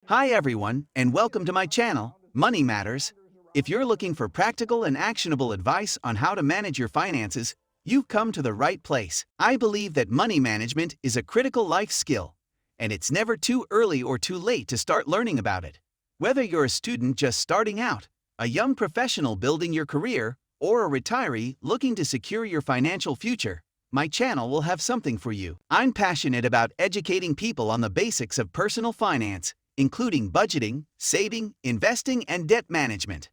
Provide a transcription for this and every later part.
Hi everyone, and welcome to my channel, Money Matters. If you're looking for practical and actionable advice on how to manage your finances, you've come to the right place. I believe that money management is a critical life skill, and it's never too early or too late to start learning about it. Whether you're a student just starting out, a young professional building your career, or a retiree looking to secure your financial future, my channel will have something for you. I'm passionate about educating people on the basics of personal finance, including budgeting, saving, investing, and debt management.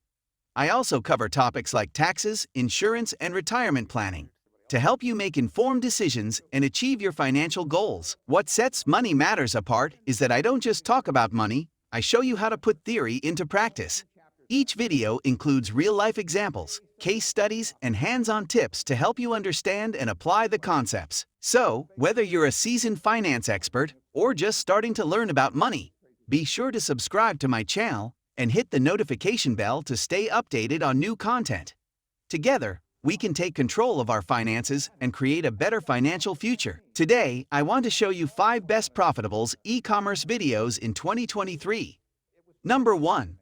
I also cover topics like taxes, insurance, and retirement planning to help you make informed decisions and achieve your financial goals. What sets Money Matters apart is that I don't just talk about money, I show you how to put theory into practice. Each video includes real-life examples, case studies, and hands-on tips to help you understand and apply the concepts. So, whether you're a seasoned finance expert or just starting to learn about money, be sure to subscribe to my channel and hit the notification bell to stay updated on new content. Together, we can take control of our finances and create a better financial future. Today, I want to show you 5 best profitables e-commerce videos in 2023. Number 1.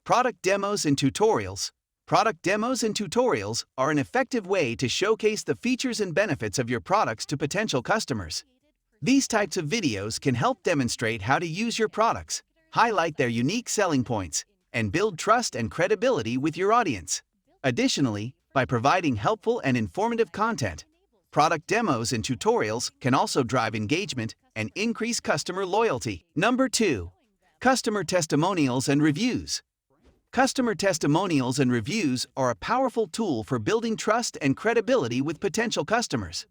Product demos and tutorials. Product demos and tutorials are an effective way to showcase the features and benefits of your products to potential customers. These types of videos can help demonstrate how to use your products, highlight their unique selling points, and build trust and credibility with your audience. Additionally, by providing helpful and informative content, product demos and tutorials can also drive engagement and increase customer loyalty. Number 2. Customer testimonials and reviews. Customer testimonials and reviews are a powerful tool for building trust and credibility with potential customers.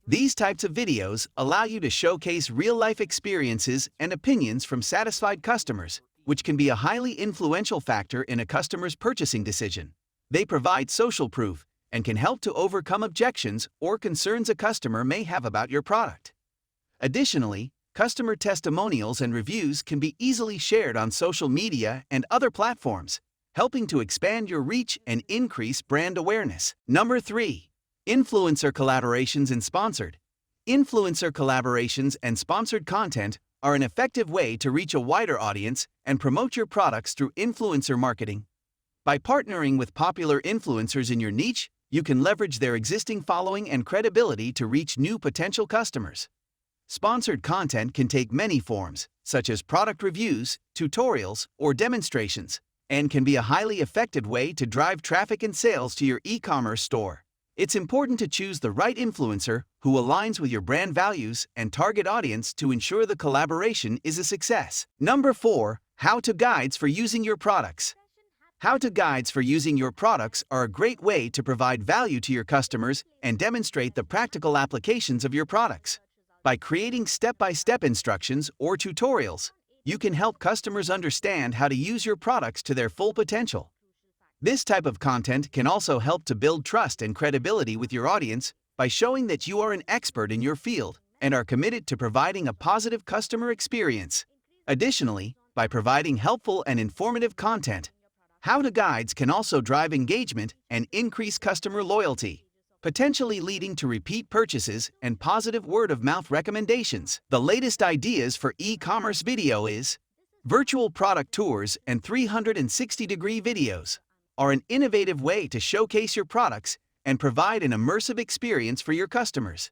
These types of videos allow you to showcase real-life experiences and opinions from satisfied customers, which can be a highly influential factor in a customer's purchasing decision. They provide social proof and can help to overcome objections or concerns a customer may have about your product. Additionally, customer testimonials and reviews can be easily shared on social media and other platforms, helping to expand your reach and increase brand awareness. Number 3. Influencer collaborations and sponsored. Influencer collaborations and sponsored content are an effective way to reach a wider audience and promote your products through influencer marketing. By partnering with popular influencers in your niche, you can leverage their existing following and credibility to reach new potential customers. Sponsored content can take many forms, such as product reviews, tutorials, or demonstrations, and can be a highly effective way to drive traffic and sales to your e-commerce store. It's important to choose the right influencer who aligns with your brand values and target audience to ensure the collaboration is a success. Number 4. How-to guides for using your products. How-to guides for using your products are a great way to provide value to your customers and demonstrate the practical applications of your products. By creating step-by-step instructions or tutorials, you can help customers understand how to use your products to their full potential. This type of content can also help to build trust and credibility with your audience by showing that you are an expert in your field and are committed to providing a positive customer experience. Additionally, by providing helpful and informative content, how-to guides can also drive engagement and increase customer loyalty, potentially leading to repeat purchases and positive word-of-mouth recommendations. The latest ideas for e-commerce video is virtual product tours and 360-degree videos are an innovative way to showcase your products and provide an immersive experience for your customers.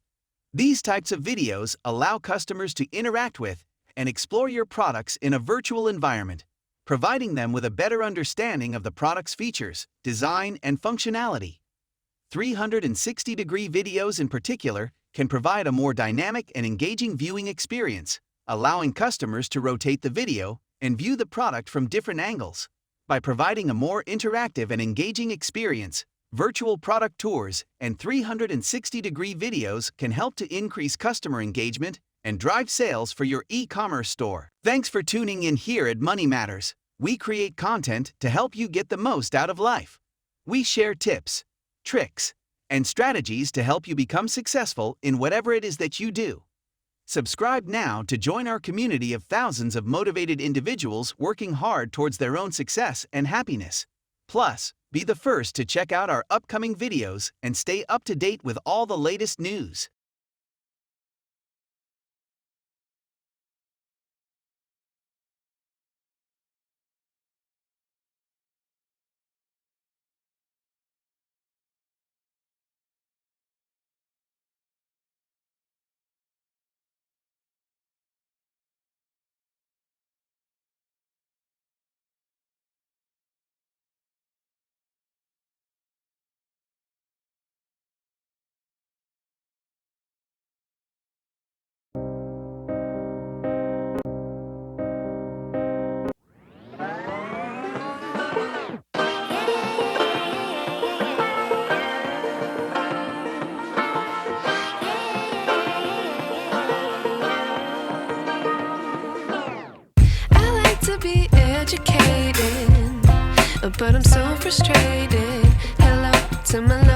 These types of videos allow customers to interact with and explore your products in a virtual environment, providing them with a better understanding of the product's features, design, and functionality. 360-degree videos in particular can provide a more dynamic and engaging viewing experience, allowing customers to rotate the video and view the product from different angles. By providing a more interactive and engaging experience, virtual product tours and 360-degree videos can help to increase customer engagement and drive sales for your e-commerce store. Thanks for tuning in here at Money Matters. We create content to help you get the most out of life. We share tips, tricks, and strategies to help you become successful in whatever it is that you do. Subscribe now to join our community of thousands of motivated individuals working hard towards their own success and happiness. Plus, be the first to check out our upcoming videos and stay up to date with all the latest news. wanna be educated, but I'm so frustrated. Hello to my